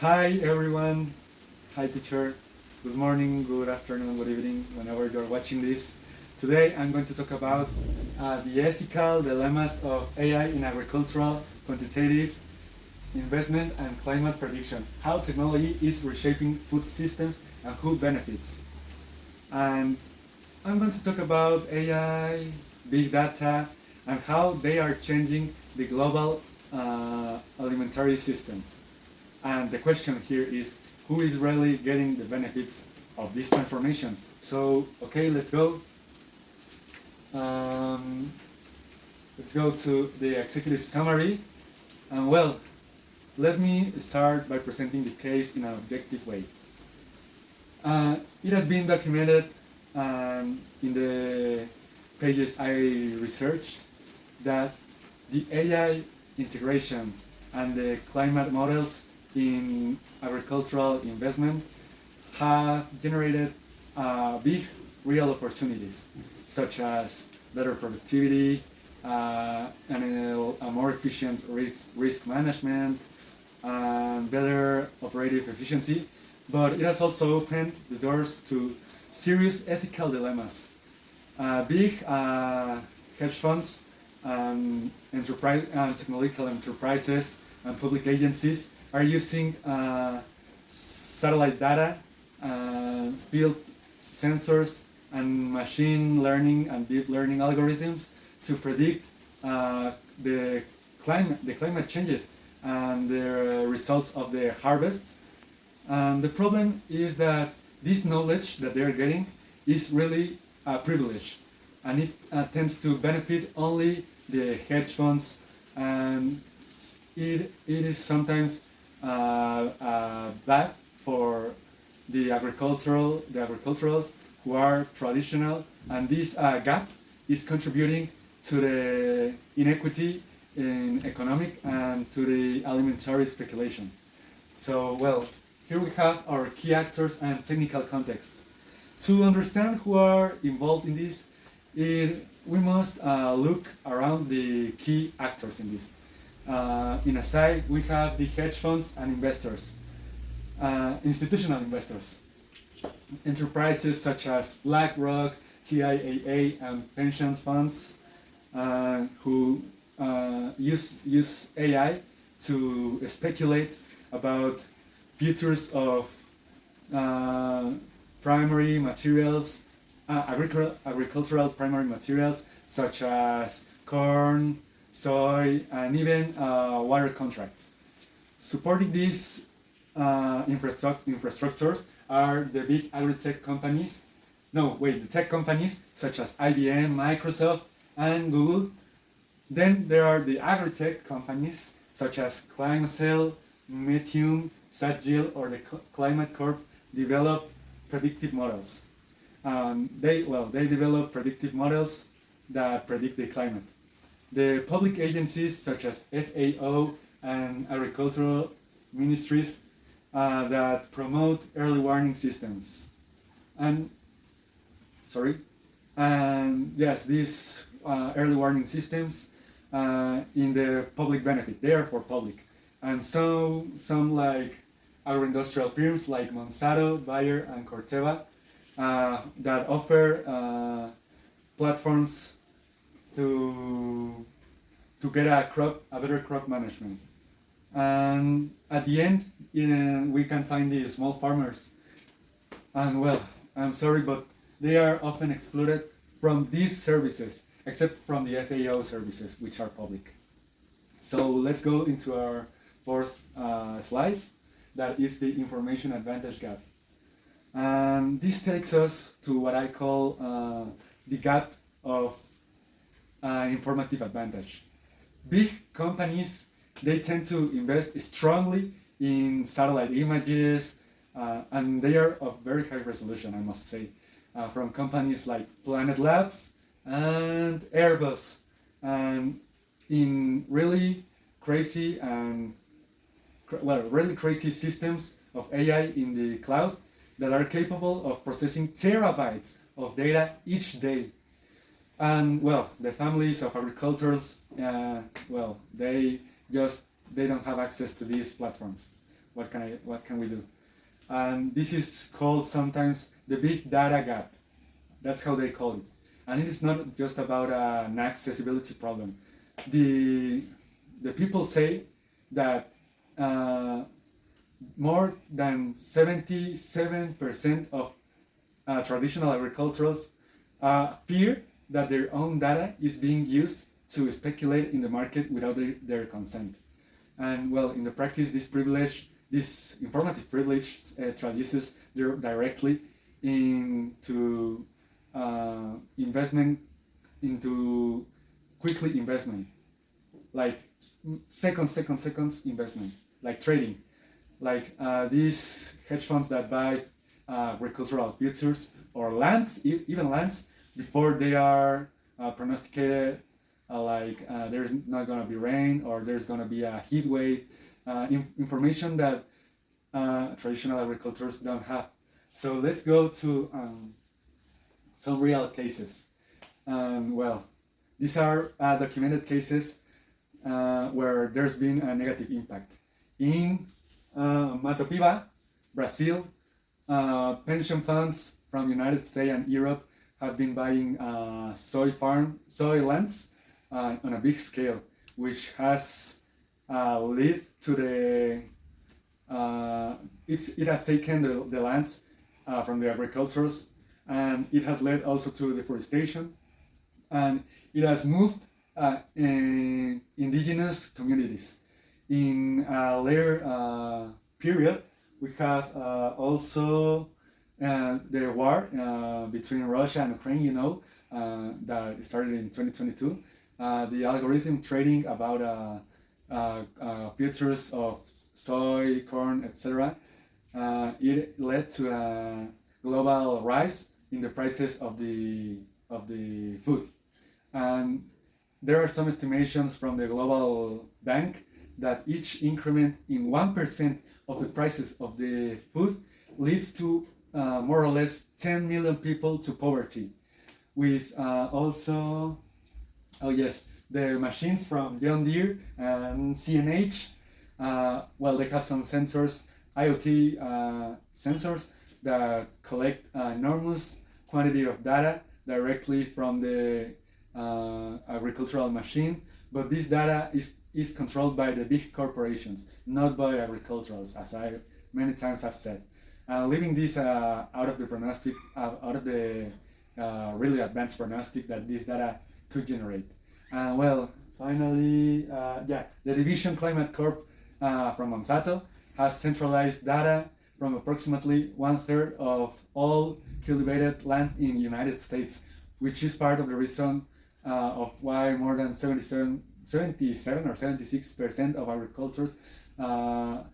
Hi everyone. Hi teacher. Good morning, good afternoon, good evening, whenever you're watching this. Today I'm going to talk about the ethical dilemmas of AI in agricultural, quantitative investment, and climate prediction. How technology is reshaping food systems and who benefits. And I'm going to talk about AI, big data, and how they are changing the global alimentary systems. And the question here is who is really getting the benefits of this transformation? So, okay, let's go. Um, let's go to the executive summary. And well, let me start by presenting the case in an objective way. It has been documented in the pages I researched that the AI integration and the climate models in agricultural investment have generated big real opportunities, such as better productivity, and a more efficient risk management, and better operative efficiency. But it has also opened the doors to serious ethical dilemmas. Big hedge funds and technological enterprises and public agencies are using satellite data, field sensors, and machine learning and deep learning algorithms to predict the climate changes and the results of the harvests. The problem is that this knowledge that they're getting is really a privilege, and it tends to benefit only the hedge funds, and it is sometimes bad for the agriculturals who are traditional, and this gap is contributing to the inequity in economic and to the alimentary speculation. So, well, here we have our key actors and technical context. To understand who are involved in this, we must look around the key actors in this. In a side, we have the hedge funds and investors, institutional investors, enterprises such as BlackRock, TIAA, and pension funds who use AI to speculate about futures of uh, primary materials, agricultural primary materials such as corn, soy, and even water contracts. Supporting these infrastructures are the big agri-tech companies. No, wait, the tech companies such as IBM, Microsoft, and Google. Then there are the agri-tech companies such as Climasel, Methium, Satgil, or the Climate Corp develop predictive models. They develop predictive models that predict the climate. The public agencies such as FAO and agricultural ministries that promote early warning systems. And sorry, and yes, these early warning systems in the public benefit, they are for public. And so some like agro-industrial firms like Monsanto, Bayer, and Corteva that offer platforms to get a better crop management. And at the end, we can find the small farmers. And well, I'm sorry, but they are often excluded from these services, except from the FAO services, which are public. So let's go into our fourth slide. That is the information advantage gap. And this takes us to what I call the gap of informative advantage. Big companies, they tend to invest strongly in satellite images, and they are of very high resolution, I must say, from companies like Planet Labs and Airbus, and in really crazy and really crazy systems of AI in the cloud that are capable of processing terabytes of data each day. And well, the families of agricultors, well, they don't have access to these platforms. what can we do? And this is called sometimes the big data gap. That's how they call it. And it is not just about an accessibility problem. The the people say that more than 77% of traditional agriculturals fear that their own data is being used to speculate in the market without their consent. And well, in the practice, this privilege, this informative privilege, traduces directly into investment, into quickly investment, like seconds investment, like trading, like these hedge funds that buy agricultural futures or lands, even lands, before they are prognosticated, there's not going to be rain or there's going to be a heat wave, information that traditional agricultures don't have. So let's go to some real cases. Well, these are documented cases where there's been a negative impact. In Matopiba, Brazil, pension funds from United States and Europe have been buying soy lands on a big scale, which has led to the it has taken the lands from the agricultures, and it has led also to deforestation, and it has moved indigenous communities. In a later period, we have also the war between Russia and Ukraine, that started in 2022. The algorithm trading about futures of soy, corn, etc. It led to a global rise in the prices of the food. And there are some estimations from the Global Bank that each increment in 1% of the prices of the food leads to more or less 10 million people to poverty. With also, oh yes, the machines from John Deere and CNH, well, they have some sensors, IoT sensors that collect enormous quantity of data directly from the agricultural machine, but this data is controlled by the big corporations, not by agriculturals, as I many times have said. Leaving this out of the prognostic, out of the really advanced prognostic that this data could generate. Well, finally, yeah, the Division Climate Corp from Monsanto has centralized data from approximately 1/3 of all cultivated land in the United States, which is part of the reason of why more than 77 or 76% of agricultures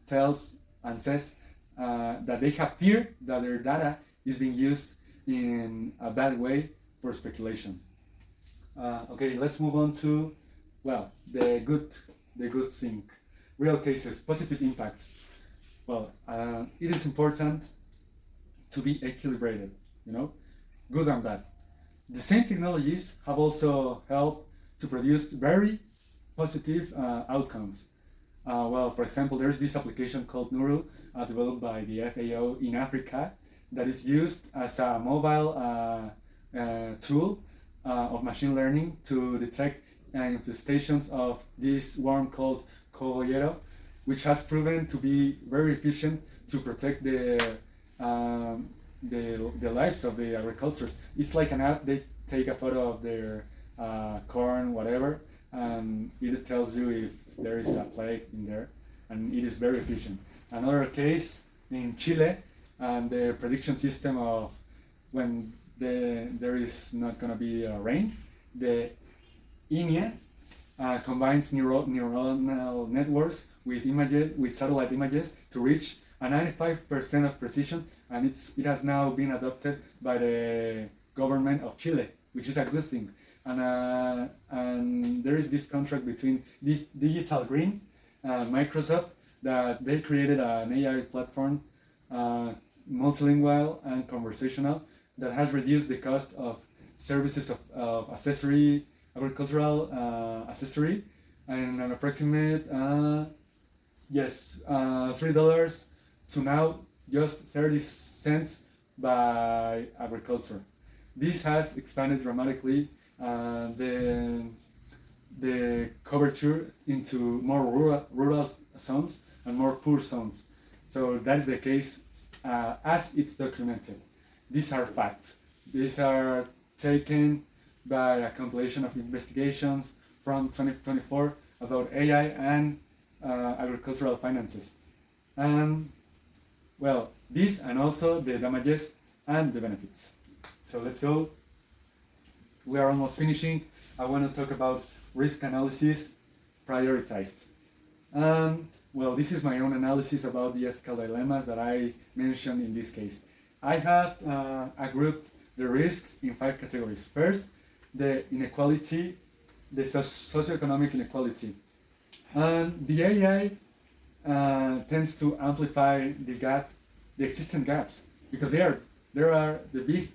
tells and says that they have fear that their data is being used in a bad way for speculation. Okay, let's move on to, well, the good thing, real cases, positive impacts. Well, it is important to be equilibrated, good and bad. The same technologies have also helped to produce very positive outcomes. Well, for example, there's this application called Nuru, developed by the FAO in Africa, that is used as a mobile tool of machine learning to detect infestations of this worm called Colollero, which has proven to be very efficient to protect the lives of the agricultures. It's like an app. They take a photo of their corn, whatever, and it tells you if there is a plague in there, and it is very efficient. Another case in Chile, and the prediction system of when there is not going to be rain, the INEA combines neuronal networks with satellite images to reach a 95% of precision, and it has now been adopted by the government of Chile, which is a good thing. And there is this contract between Digital Green and Microsoft that they created an AI platform, multilingual and conversational, that has reduced the cost of services of agricultural accessory, and an approximate yes, $3 to now just 30 cents by agriculture. This has expanded dramatically the coverture into more rural zones and more poor zones. So that is the case as it's documented. These are facts. These are taken by a compilation of investigations from 2024 about AI and agricultural finances. And well, this and also the damages and the benefits. So let's go. We are almost finishing. I want to talk about risk analysis prioritized. Well, this is my own analysis about the ethical dilemmas that I mentioned in this case. I have grouped the risks in 5 categories. First, the inequality, the socioeconomic inequality. And the AI tends to amplify the existing gaps, because there are the big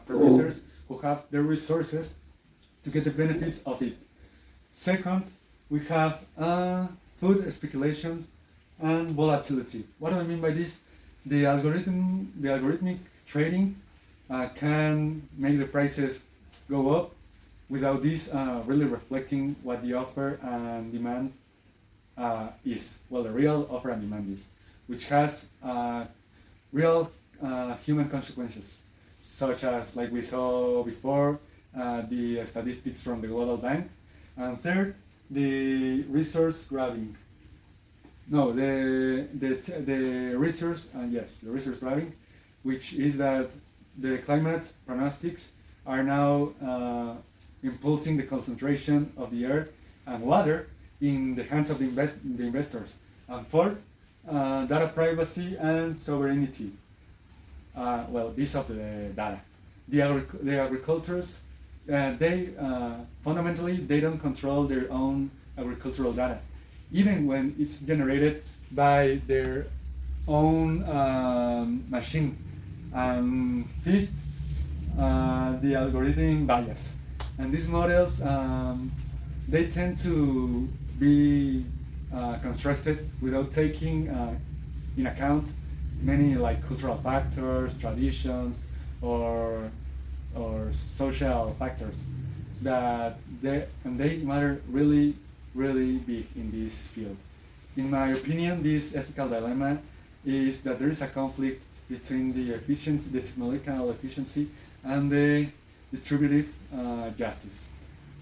producers who have the resources to get the benefits of it. Second, we have food speculations and volatility. What do I mean by this? The algorithmic trading can make the prices go up without this really reflecting what the offer and demand is. Well, the real offer and demand is, which has real human consequences, such as, like we saw before, the statistics from the Global Bank. And third, the resource grabbing. No, the resource, yes, the resource grabbing, which is that the climate pronostics are now impulsing the concentration of the earth and water in the hands of the investors. And fourth, data privacy and sovereignty. Well, these are the data. The agricultures, they fundamentally they don't control their own agricultural data, even when it's generated by their own machine. Fifth, the algorithm bias, and these models they tend to be constructed without taking in account many like cultural factors, traditions, or social factors that they matter really big in this field. In my opinion, this ethical dilemma is that there is a conflict between the efficiency, the technological efficiency, and the distributive justice.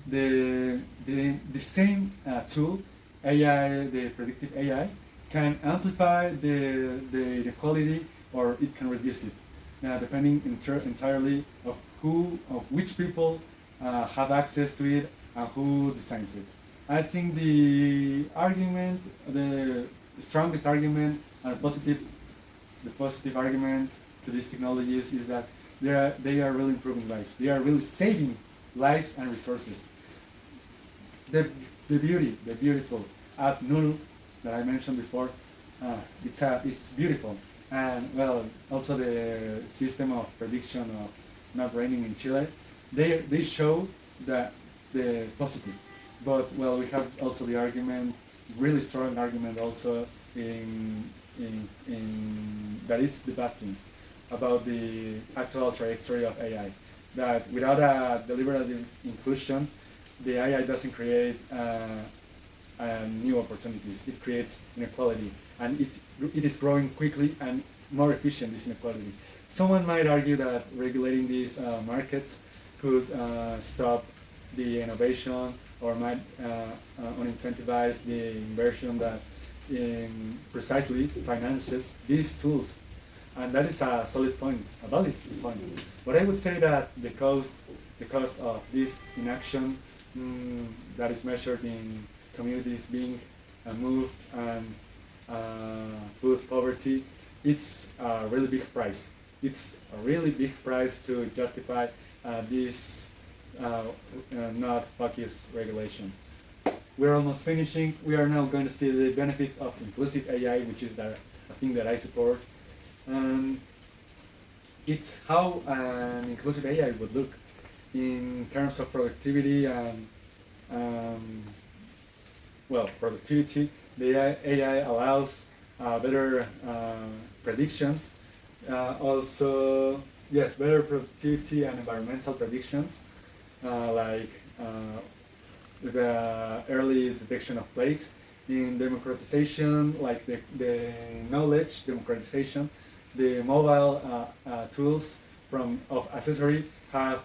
The same tool, AI, the predictive AI, can amplify the inequality or it can reduce it, depending entirely of which people have access to it and who designs it. I think the strongest argument and the positive argument to these technologies is that they are really improving lives. They are really saving lives and resources. The beautiful app Nuru that I mentioned before, it's beautiful. And well, also the system of prediction of not raining in Chile, they show that the positive. But well, we have also the argument, really strong argument also in that it's the bad thing about the actual trajectory of AI. That without a deliberate inclusion, the AI doesn't create new opportunities. It creates inequality, and it is growing quickly and more efficient. This inequality. Someone might argue that regulating these markets could stop the innovation or might unincentivize the inversion that precisely finances these tools. And that is a solid point, a valid point. But I would say that the cost of this inaction that is measured in communities being moved and food poverty, it's a really big price. It's a really big price to justify this not focused regulation. We're almost finishing. We are now going to see the benefits of inclusive AI, which is a thing that I support. It's how an inclusive AI would look in terms of productivity and productivity, The AI allows better predictions. Also, yes, better productivity and environmental predictions, like the early detection of plagues. In democratization, like the knowledge democratization, the mobile tools from of accessory have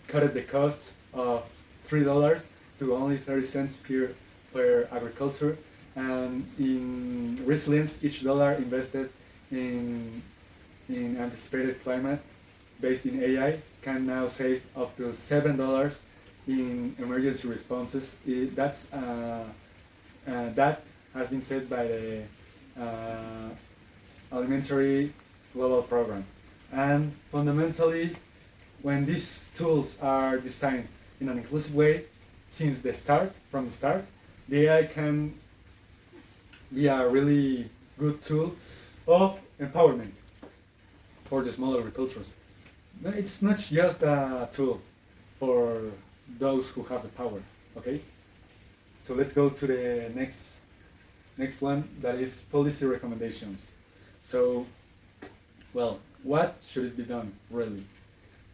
cut the cost of $3 to only 30 cents per agriculture, and in resilience, each dollar invested in anticipated climate based in AI can now save up to $7 in emergency responses. That has been said by the Alimentary Global Program. And fundamentally, when these tools are designed in an inclusive way, from the start, the AI can be a really good tool of empowerment for the small agricultures. It's not just a tool for those who have the power. Okay, so let's go to the next one, that is policy recommendations. So, well, what should it be done really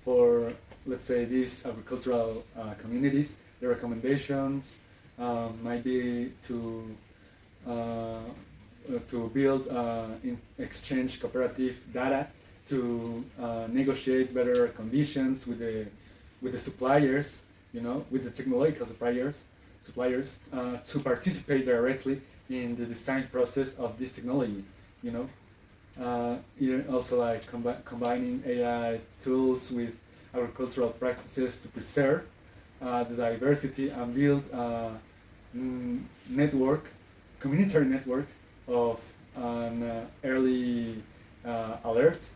for, let's say, these agricultural communities? The recommendations might be uh, to build in exchange cooperative data to negotiate better conditions with the suppliers, with the technological suppliers to participate directly in the design process of this technology. You know, also like combining AI tools with agricultural practices to preserve the diversity and build network, communitary network of an early alert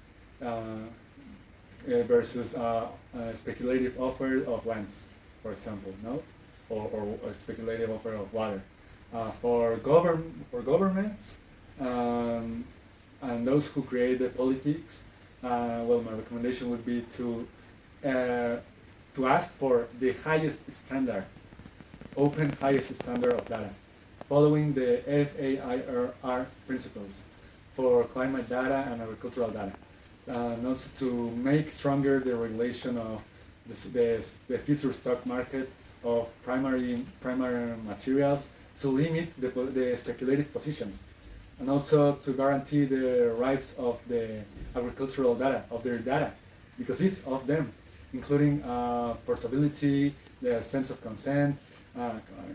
versus a speculative offer of lands, for example, no, or a speculative offer of water. For governments and those who create the politics, well, my recommendation would be to ask for the highest standard, open highest standard of data, following the FAIRR principles for climate data and agricultural data, and also to make stronger the regulation of the future stock market of primary materials, to limit the speculative positions, and also to guarantee the rights of the agricultural data, of their data, because it's of them, including portability, the sense of consent,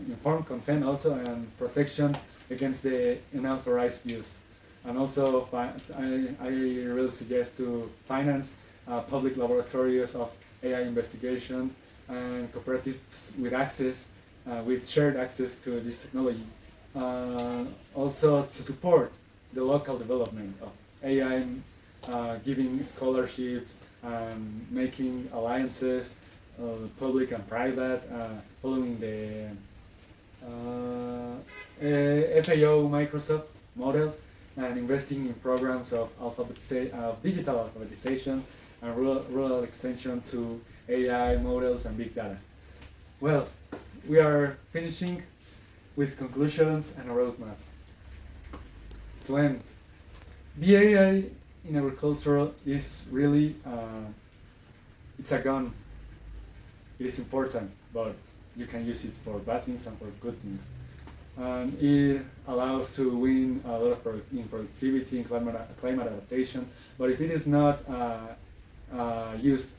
informed consent also, and protection against the unauthorized use. And also, I really suggest to finance public laboratories of AI investigation and cooperatives with shared access to this technology. Also to support the local development of AI, giving scholarships and making alliances, public and private, following the FAO Microsoft model, and investing in programs of digital alphabetization and rural extension to AI models and big data. Well, we are finishing with conclusions and a roadmap. To end, the AI in agriculture is really, it's a gun. It is important, but you can use it for bad things and for good things. And it allows to win a lot of in productivity, in climate adaptation. But if it is not used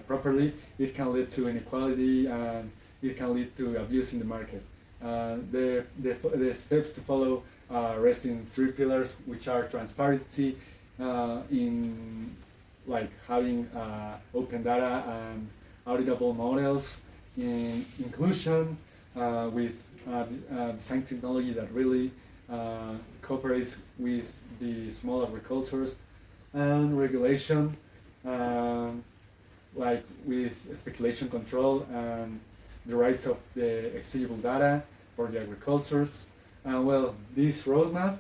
properly, it can lead to inequality and it can lead to abuse in the market. The steps to follow rest in three pillars, which are transparency, in like having open data and auditable models, in inclusion with design technology that really cooperates with the small agricultures, and regulation, like with speculation control and the rights of the exchangeable data for the agricultures. And well, this roadmap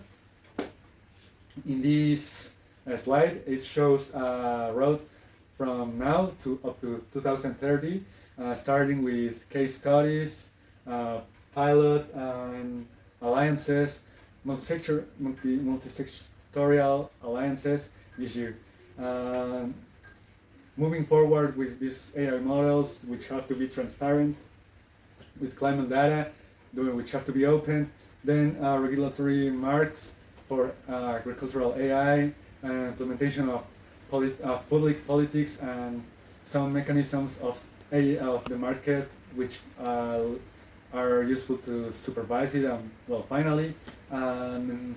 in this slide, it shows a road from now to up to 2030, starting with case studies, pilot, and alliances, multi-sectorial alliances this year. Moving forward with these AI models, which have to be transparent, with climate data, which have to be open, then regulatory marks for agricultural AI, implementation of public politics, and some mechanisms of the market which are useful to supervise it. And well, finally,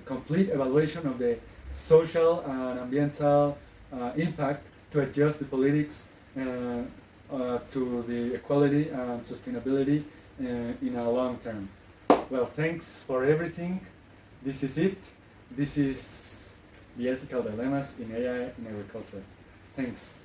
complete evaluation of the social and ambiental impact to adjust the politics to the equality and sustainability in a long term. Well, thanks for everything. This is it. This is the ethical dilemmas in AI in agriculture. Thanks.